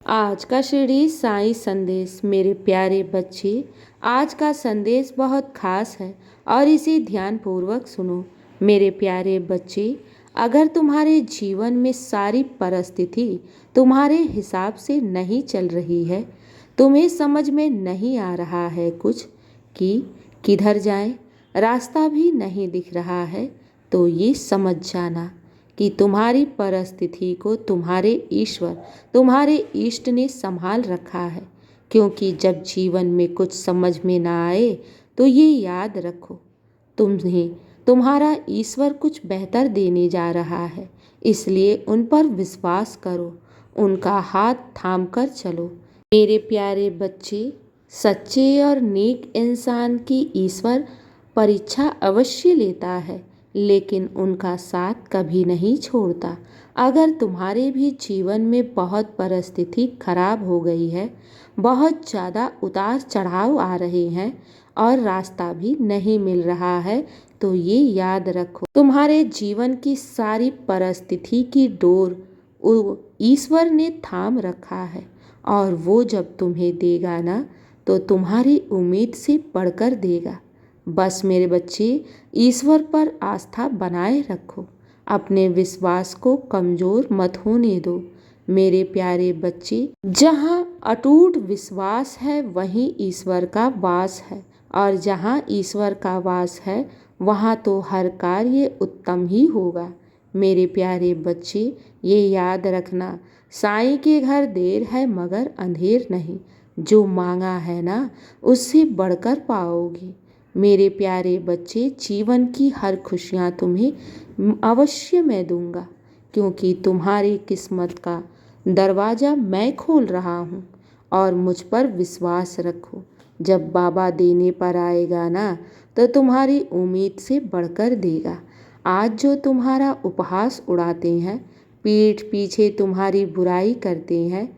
आज का शिरडी साईं संदेश। मेरे प्यारे बच्चे, आज का संदेश बहुत खास है और इसे ध्यान पूर्वक सुनो। मेरे प्यारे बच्चे, अगर तुम्हारे जीवन में सारी परिस्थिति तुम्हारे हिसाब से नहीं चल रही है, तुम्हें समझ में नहीं आ रहा है कुछ कि किधर जाएं, रास्ता भी नहीं दिख रहा है, तो ये समझ जाना कि तुम्हारी परिस्थिति को तुम्हारे ईश्वर, तुम्हारे इष्ट ने संभाल रखा है। क्योंकि जब जीवन में कुछ समझ में ना आए तो ये याद रखो, तुम्हें तुम्हारा ईश्वर कुछ बेहतर देने जा रहा है। इसलिए उन पर विश्वास करो, उनका हाथ थाम कर चलो। मेरे प्यारे बच्चे, सच्चे और नेक इंसान की ईश्वर परीक्षा अवश्य लेता है, लेकिन उनका साथ कभी नहीं छोड़ता। अगर तुम्हारे भी जीवन में बहुत परिस्थिति खराब हो गई है, बहुत ज़्यादा उतार चढ़ाव आ रहे हैं और रास्ता भी नहीं मिल रहा है, तो ये याद रखो, तुम्हारे जीवन की सारी परिस्थिति की डोर ईश्वर ने थाम रखा है और वो जब तुम्हें देगा ना, तो तुम्हारी उम्मीद से बढ़कर देगा। बस मेरे बच्चे, ईश्वर पर आस्था बनाए रखो, अपने विश्वास को कमज़ोर मत होने दो। मेरे प्यारे बच्चे, जहाँ अटूट विश्वास है वहीं ईश्वर का वास है, और जहाँ ईश्वर का वास है वहाँ तो हर कार्य उत्तम ही होगा। मेरे प्यारे बच्चे, ये याद रखना, साईं के घर देर है मगर अंधेर नहीं। जो मांगा है ना, उससे बढ़कर पाओगे। मेरे प्यारे बच्चे, जीवन की हर खुशियाँ तुम्हें अवश्य मैं दूंगा, क्योंकि तुम्हारी किस्मत का दरवाज़ा मैं खोल रहा हूँ। और मुझ पर विश्वास रखो, जब बाबा देने पर आएगा ना, तो तुम्हारी उम्मीद से बढ़कर देगा। आज जो तुम्हारा उपहास उड़ाते हैं, पीठ पीछे तुम्हारी बुराई करते हैं,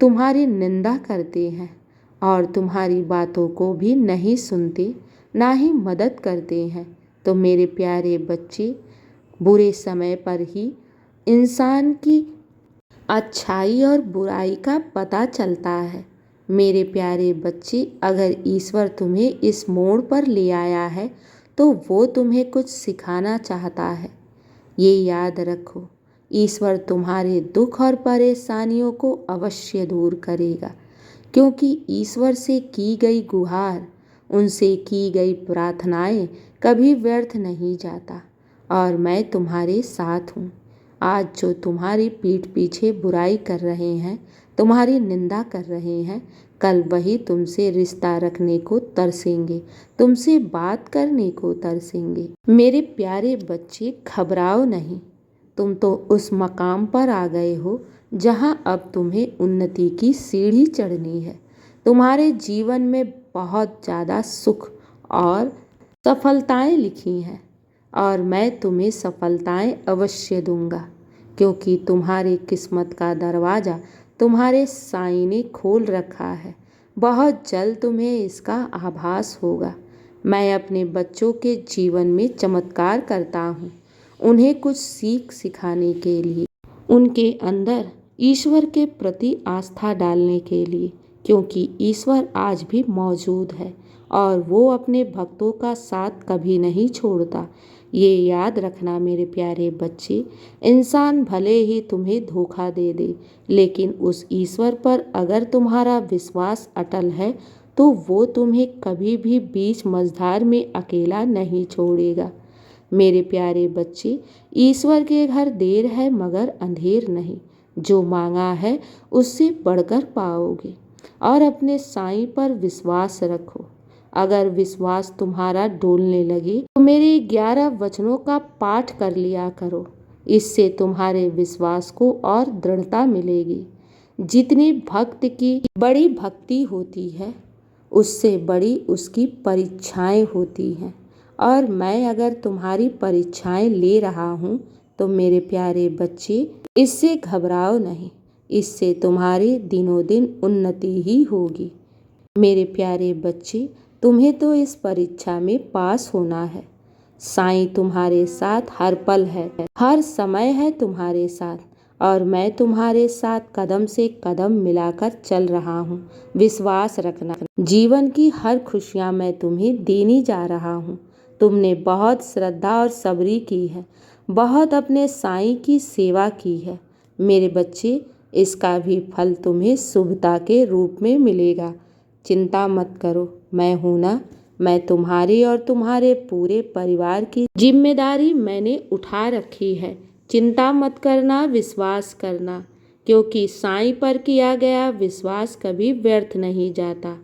तुम्हारी निंदा करते हैं और तुम्हारी बातों को भी नहीं सुनते, ना ही मदद करते हैं, तो मेरे प्यारे बच्चे, बुरे समय पर ही इंसान की अच्छाई और बुराई का पता चलता है। मेरे प्यारे बच्चे, अगर ईश्वर तुम्हें इस मोड़ पर ले आया है तो वो तुम्हें कुछ सिखाना चाहता है। ये याद रखो, ईश्वर तुम्हारे दुख और परेशानियों को अवश्य दूर करेगा, क्योंकि ईश्वर से की गई गुहार, उनसे की गई प्रार्थनाएं कभी व्यर्थ नहीं जाता। और मैं तुम्हारे साथ हूँ। आज जो तुम्हारी पीठ पीछे बुराई कर रहे हैं, तुम्हारी निंदा कर रहे हैं, कल वही तुमसे रिश्ता रखने को तरसेंगे, तुमसे बात करने को तरसेंगे। मेरे प्यारे बच्चे, घबराओ नहीं, तुम तो उस मकाम पर आ गए हो जहाँ अब तुम्हें उन्नति की सीढ़ी चढ़नी है। तुम्हारे जीवन में बहुत ज़्यादा सुख और सफलताएं लिखी हैं, और मैं तुम्हें सफलताएं अवश्य दूंगा, क्योंकि तुम्हारी किस्मत का दरवाज़ा तुम्हारे साईं ने खोल रखा है। बहुत जल्द तुम्हें इसका आभास होगा। मैं अपने बच्चों के जीवन में चमत्कार करता हूँ, उन्हें कुछ सीख सिखाने के लिए, उनके अंदर ईश्वर के प्रति आस्था डालने के लिए, क्योंकि ईश्वर आज भी मौजूद है और वो अपने भक्तों का साथ कभी नहीं छोड़ता। ये याद रखना मेरे प्यारे बच्चे, इंसान भले ही तुम्हें धोखा दे दे, लेकिन उस ईश्वर पर अगर तुम्हारा विश्वास अटल है तो वो तुम्हें कभी भी बीच मझधार में अकेला नहीं छोड़ेगा। मेरे प्यारे बच्चे, ईश्वर के घर देर है मगर अंधेर नहीं। जो मांगा है उससे बढ़कर पाओगे, और अपने साईं पर विश्वास रखो। अगर विश्वास तुम्हारा डोलने लगे तो मेरे 11 वचनों का पाठ कर लिया करो। इससे तुम्हारे विश्वास को और दृढ़ता मिलेगी। जितनी भक्त की बड़ी भक्ति होती है, उससे बड़ी उसकी परीक्षाएं होती हैं। और मैं अगर तुम्हारी परीक्षाएं ले रहा हूँ, तो मेरे प्यारे बच्चे, इससे घबराओ नहीं, इससे तुम्हारी दिनों दिन उन्नति ही होगी। मेरे प्यारे बच्चे, तुम्हें तो इस परीक्षा में पास होना है। साईं तुम्हारे साथ हर पल है, हर समय है तुम्हारे साथ। और मैं तुम्हारे साथ कदम से कदम मिलाकर चल रहा हूँ। विश्वास रखना, जीवन की हर खुशियाँ मैं तुम्हें देने जा रहा हूँ। तुमने बहुत श्रद्धा और सबरी की है, बहुत अपने साईं की सेवा की है। मेरे बच्चे, इसका भी फल तुम्हें शुभता के रूप में मिलेगा। चिंता मत करो, मैं हूँ ना। मैं तुम्हारी और तुम्हारे पूरे परिवार की जिम्मेदारी मैंने उठा रखी है। चिंता मत करना, विश्वास करना, क्योंकि साईं पर किया गया विश्वास कभी व्यर्थ नहीं जाता।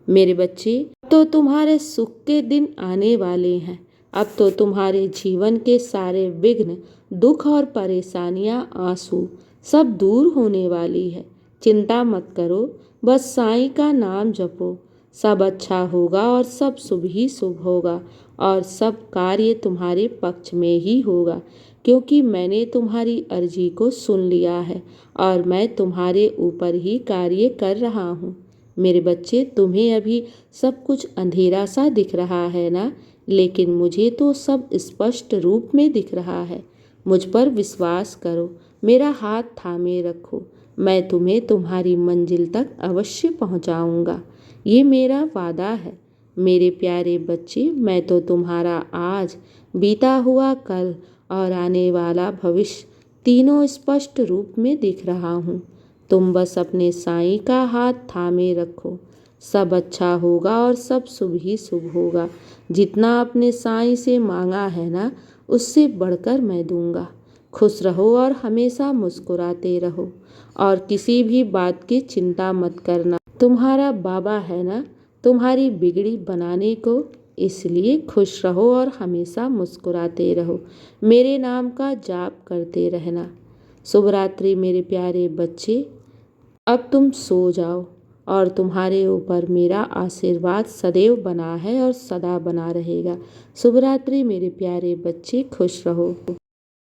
मेरे बच्चे, अब तो तुम्हारे सुख के दिन आने वाले हैं। अब तो तुम्हारे जीवन के सारे विघ्न, दुख और परेशानियां, आंसू सब दूर होने वाली है। चिंता मत करो, बस साईं का नाम जपो। सब अच्छा होगा और सब शुभ ही शुभ होगा, और सब कार्य तुम्हारे पक्ष में ही होगा, क्योंकि मैंने तुम्हारी अर्जी को सुन लिया है और मैं तुम्हारे ऊपर ही कार्य कर रहा हूँ। मेरे बच्चे, तुम्हें अभी सब कुछ अंधेरा सा दिख रहा है ना, लेकिन मुझे तो सब स्पष्ट रूप में दिख रहा है। मुझ पर विश्वास करो, मेरा हाथ थामे रखो, मैं तुम्हें तुम्हारी मंजिल तक अवश्य पहुंचाऊंगा। ये मेरा वादा है। मेरे प्यारे बच्चे, मैं तो तुम्हारा आज, बीता हुआ कल और आने वाला भविष्य तीनों स्पष्ट रूप में दिख रहा हूँ। तुम बस अपने साईं का हाथ थामे रखो, सब अच्छा होगा और सब शुभ ही शुभ होगा। जितना अपने साईं से मांगा है ना, उससे बढ़कर मैं दूंगा। खुश रहो और हमेशा मुस्कुराते रहो, और किसी भी बात की चिंता मत करना। तुम्हारा बाबा है ना तुम्हारी बिगड़ी बनाने को, इसलिए खुश रहो और हमेशा मुस्कुराते रहो। मेरे नाम का जाप करते रहना। शुभ रात्रि मेरे प्यारे बच्चे। अब तुम सो जाओ, और तुम्हारे ऊपर मेरा आशीर्वाद सदैव बना है और सदा बना रहेगा। शुभ रात्रि मेरे प्यारे बच्चे, खुश रहो।